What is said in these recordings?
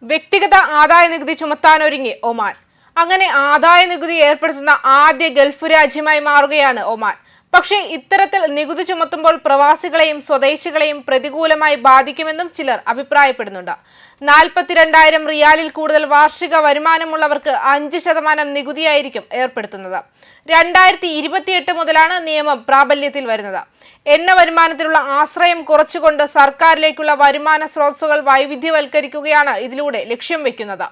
വ്യക്തിഗത ആദായ നികുതി ചുമത്താനൊരുങ്ങി ഒമാൻ. അങ്ങനെ ആദായ നികുതി ഏർപ്പെടുത്തുന്ന ആദ്യ ഗൾഫ് രാജ്യമായി മാറുകയാണ് ഒമാൻ. പക്ഷേ ഇത്തരത്തിൽ നികുതി ചുമത്തുമ്പോൾ പ്രവാസികളെയും സ്വദേശികളെയും പ്രതികൂലമായി ബാധിക്കുമെന്നും ചിലർ അഭിപ്രായപ്പെടുന്നുണ്ട്. 42,000 റിയാലിൽ കൂടുതൽ വാർഷിക വരുമാനമുള്ളവർക്ക് 5% നികുതിയായിരിക്കും ഏർപ്പെടുത്തുന്നത്. 2028 മുതലാണ് നിയമം പ്രാബല്യത്തിൽ വരുന്നത്. എണ്ണ വരുമാനത്തിലുള്ള ആശ്രയം കുറച്ചുകൊണ്ട് സർക്കാരിലേക്കുള്ള വരുമാന സ്രോതസ്സുകൾ വൈവിധ്യവൽക്കരിക്കുകയാണ് ഇതിലൂടെ ലക്ഷ്യം വെക്കുന്നത്.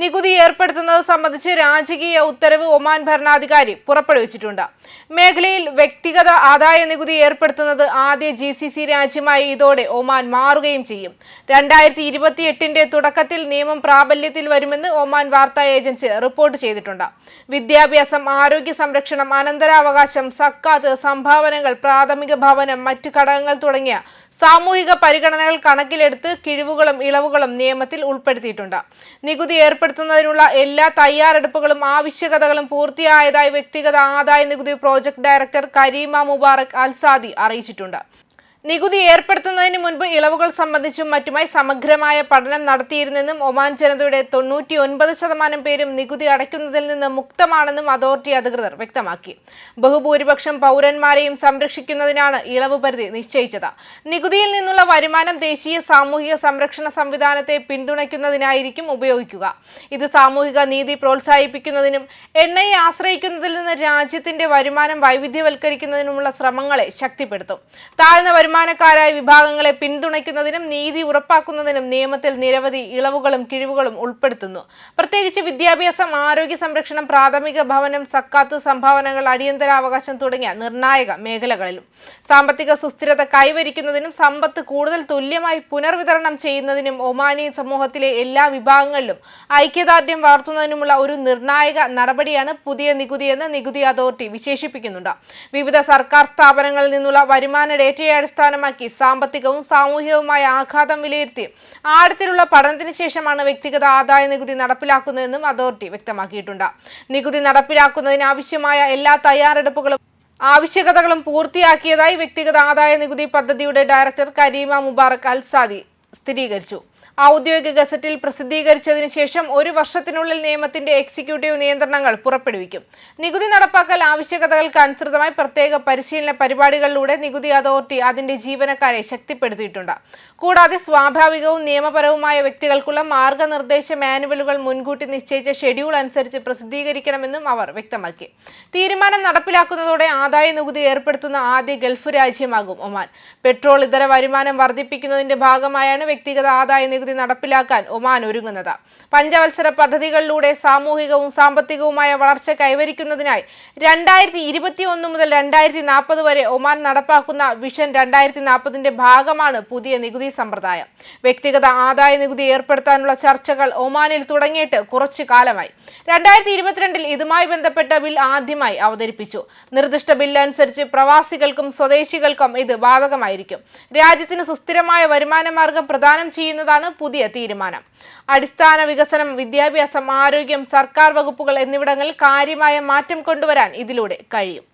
നികുതി ഏർപ്പെടുത്തുന്നത് സംബന്ധിച്ച് രാജകീയ ഉത്തരവ് ഒമാൻ ഭരണാധികാരി പുറപ്പെടുവിച്ചിട്ടുണ്ട്. മേഖലയിൽ വ്യക്തിഗത ആദായ നികുതി ഏർപ്പെടുത്തുന്നത് ആദ്യ GCC രാജ്യമായി ഇതോടെ ഒമാൻ മാറുകയും ചെയ്യും. 2028 തുടക്കത്തിൽ നിയമം പ്രാബല്യത്തിൽ വരുമെന്ന് ഒമാൻ വാർത്താ ഏജൻസി റിപ്പോർട്ട് ചെയ്തിട്ടുണ്ട്. വിദ്യാഭ്യാസം, ആരോഗ്യ സംരക്ഷണം, അനന്തരാവകാശം, സക്കാത്ത്, സംഭാവനകൾ, പ്രാഥമിക ഭവനം, മറ്റു ഘടകങ്ങൾ തുടങ്ങിയ സാമൂഹിക പരിഗണനകൾ കണക്കിലെടുത്ത് കിഴിവുകളും ഇളവുകളും നിയമത്തിൽ ഉൾപ്പെടുത്തിയിട്ടുണ്ട്. നികുതി ഏർപ്പെടുത്തുന്നതിനുള്ള എല്ലാ തയ്യാറെടുപ്പുകളും ആവശ്യകതകളും പൂർത്തിയായതായി വ്യക്തിഗത ആദായ നികുതി പ്രോജക്ട് ഡയറക്ടർ കരീമ മുബാറക് അൽസാദി അറിയിച്ചിട്ടുണ്ട്. നികുതി ഏർപ്പെടുത്തുന്നതിന് മുൻപ് ഇളവുകൾ സംബന്ധിച്ചും മറ്റുമായി സമഗ്രമായ പഠനം നടത്തിയിരുന്നെന്നും ഒമാൻ ജനതയുടെ 99% പേരും നികുതി അടയ്ക്കുന്നതിൽ നിന്ന് മുക്തമാണെന്നും അതോറിറ്റി അധികൃതർ വ്യക്തമാക്കി. ബഹുഭൂരിപക്ഷം പൗരന്മാരെയും സംരക്ഷിക്കുന്നതിനാണ് ഇളവ് പരിധി നിശ്ചയിച്ചത്. നികുതിയിൽ നിന്നുള്ള വരുമാനം ദേശീയ സാമൂഹിക സംരക്ഷണ സംവിധാനത്തെ പിന്തുണയ്ക്കുന്നതിനായിരിക്കും ഉപയോഗിക്കുക. ഇത് സാമൂഹിക നീതി പ്രോത്സാഹിപ്പിക്കുന്നതിനും എണ്ണയെ ആശ്രയിക്കുന്നതിൽ നിന്ന് രാജ്യത്തിന്റെ വരുമാനം വൈവിധ്യവൽക്കരിക്കുന്നതിനുമുള്ള ശ്രമങ്ങളെ ശക്തിപ്പെടുത്തും. താഴ്ന്ന വരുമാനക്കാരായ വിഭാഗങ്ങളെ പിന്തുണയ്ക്കുന്നതിനും നീതി ഉറപ്പാക്കുന്നതിനും നിയമത്തിൽ നിരവധി ഇളവുകളും കിഴിവുകളും ഉൾപ്പെടുത്തുന്നു. പ്രത്യേകിച്ച് വിദ്യാഭ്യാസം, ആരോഗ്യ സംരക്ഷണം, പ്രാഥമിക ഭവനം, സക്കാത്ത്, സംഭാവനകൾ, അടിയന്തരാവകാശം തുടങ്ങിയ നിർണായക മേഖലകളിലും. സാമ്പത്തിക സുസ്ഥിരത കൈവരിക്കുന്നതിനും സമ്പത്ത് കൂടുതൽ തുല്യമായി പുനർവിതരണം ചെയ്യുന്നതിനും ഒമാനി സമൂഹത്തിലെ എല്ലാ വിഭാഗങ്ങളിലും ഐക്യദാർഢ്യം വളർത്തുന്നതിനുമുള്ള ഒരു നിർണായക നടപടിയാണ് പുതിയ നികുതിയെന്ന് നികുതി അതോറിറ്റി വിശേഷിപ്പിക്കുന്നുണ്ട്. വിവിധ സർക്കാർ സ്ഥാപനങ്ങളിൽ നിന്നുള്ള വരുമാന ഡേറ്റയെ അടിസ്ഥാനമാക്കി സാമ്പത്തികവും സാമൂഹികവുമായ ആഘാതം വിലയിരുത്തി ആഴത്തിലുള്ള പഠനത്തിന് ശേഷമാണ് വ്യക്തിഗത ആദായ നികുതി നടപ്പിലാക്കുന്നതെന്നും അതോറിറ്റി വ്യക്തമാക്കിയിട്ടുണ്ട്. നികുതി നടപ്പിലാക്കുന്നതിന് ആവശ്യമായ എല്ലാ തയ്യാറെടുപ്പുകളും ആവശ്യകതകളും പൂർത്തിയാക്കിയതായി വ്യക്തിഗത ആദായ നികുതി പദ്ധതിയുടെ ഡയറക്ടർ കരീമ മുബാറക് അൽസാദി സ്ഥിരീകരിച്ചു. ഔദ്യോഗിക ഗസറ്റിൽ പ്രസിദ്ധീകരിച്ചതിന് ശേഷം 1 വർഷത്തിനുള്ളിൽ നിയമത്തിന്റെ എക്സിക്യൂട്ടീവ് നിയന്ത്രണങ്ങൾ പുറപ്പെടുവിക്കും. നികുതി നടപ്പാക്കൽ ആവശ്യകതകൾക്ക് അനുസൃതമായി പ്രത്യേക പരിശീലന പരിപാടികളിലൂടെ നികുതി അതോറിറ്റി അതിന്റെ ജീവനക്കാരെ ശക്തിപ്പെടുത്തിയിട്ടുണ്ട്. കൂടാതെ സ്വാഭാവികവും നിയമപരവുമായ വ്യക്തികൾക്കുള്ള മാർഗനിർദ്ദേശ മാനുവലുകൾ മുൻകൂട്ടി നിശ്ചയിച്ച ഷെഡ്യൂൾ അനുസരിച്ച് പ്രസിദ്ധീകരിക്കണമെന്നും അവർ വ്യക്തമാക്കി. തീരുമാനം നടപ്പിലാക്കുന്നതോടെ ആദായ നികുതി ഏർപ്പെടുത്തുന്ന ആദ്യ ഗൾഫ് രാജ്യമാകും ഒമാൻ. പെട്രോൾ ഇതര വരുമാനം വർദ്ധിപ്പിക്കുന്നതിന്റെ ഭാഗമായാണ് വ്യക്തിഗത ആദായ നികുതി നടപ്പിലാക്കാൻ ഒമാൻ ഒരുങ്ങുന്നത്. പഞ്ചവത്സര പദ്ധതികളിലൂടെ സാമൂഹികവും സാമ്പത്തികവുമായ വളർച്ച കൈവരിക്കുന്നതിനായി 2021 മുതൽ 2040 വരെ ഒമാൻ നടപ്പാക്കുന്ന വിഷൻ 2040ന്റെ ഭാഗമാണ് പുതിയ നികുതി സമ്പ്രദായം. വ്യക്തിഗത ആദായ നികുതി ഏർപ്പെടുത്താനുള്ള ചർച്ചകൾ ഒമാനിൽ തുടങ്ങിയിട്ട് കുറച്ചു കാലമായി. 2022 ഇതുമായി ബന്ധപ്പെട്ട ബിൽ ആദ്യമായി അവതരിപ്പിച്ചു. നിർദ്ദിഷ്ട ബിൽ അനുസരിച്ച് പ്രവാസികൾക്കും സ്വദേശികൾക്കും ഇത് ബാധകമായിരിക്കും. രാജ്യത്തിന് സുസ്ഥിരമായ വരുമാന മാർഗം പ്രദാനം ചെയ്യുന്നതാണ് പുതിയ തീരുമാനം. അടിസ്ഥാന വികസനം, വിദ്യാഭ്യാസം, ആരോഗ്യം, സർക്കാർ വകുപ്പുകൾ എന്നിവിടങ്ങളിൽ കാര്യമായ മാറ്റം കൊണ്ടുവരാൻ ഇതിലൂടെ കഴിയും.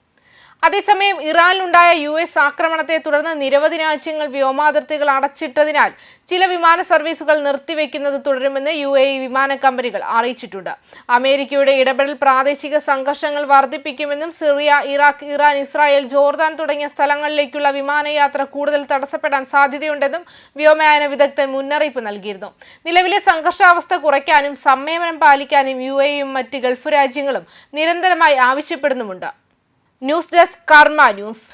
അതേസമയം ഇറാനിലുണ്ടായ US ആക്രമണത്തെ തുടർന്ന് നിരവധി രാജ്യങ്ങൾ വ്യോമാതിർത്തികൾ അടച്ചിട്ടതിനാൽ ചില വിമാന സർവീസുകൾ നിർത്തിവെക്കുന്നത് തുടരുമെന്ന് UAE വിമാന കമ്പനികൾ അറിയിച്ചിട്ടുണ്ട്. അമേരിക്കയുടെ ഇടപെടൽ പ്രാദേശിക സംഘർഷങ്ങൾ വർദ്ധിപ്പിക്കുമെന്നും Syria, Iraq, Iran, Israel, Jordan തുടങ്ങിയ സ്ഥലങ്ങളിലേക്കുള്ള വിമാനയാത്ര കൂടുതൽ തടസ്സപ്പെടാൻ സാധ്യതയുണ്ടെന്നും വ്യോമയാന വിദഗ്ധൻ മുന്നറിയിപ്പ് നൽകിയിരുന്നു. നിലവിലെ സംഘർഷാവസ്ഥ കുറയ്ക്കാനും സംയമനം പാലിക്കാനും UAEയും മറ്റ് ഗൾഫ് രാജ്യങ്ങളും നിരന്തരമായി ആവശ്യപ്പെടുന്നുമുണ്ട്. ന്യൂസ് ഡെസ്ക് കർമ്മ ന്യൂസ്.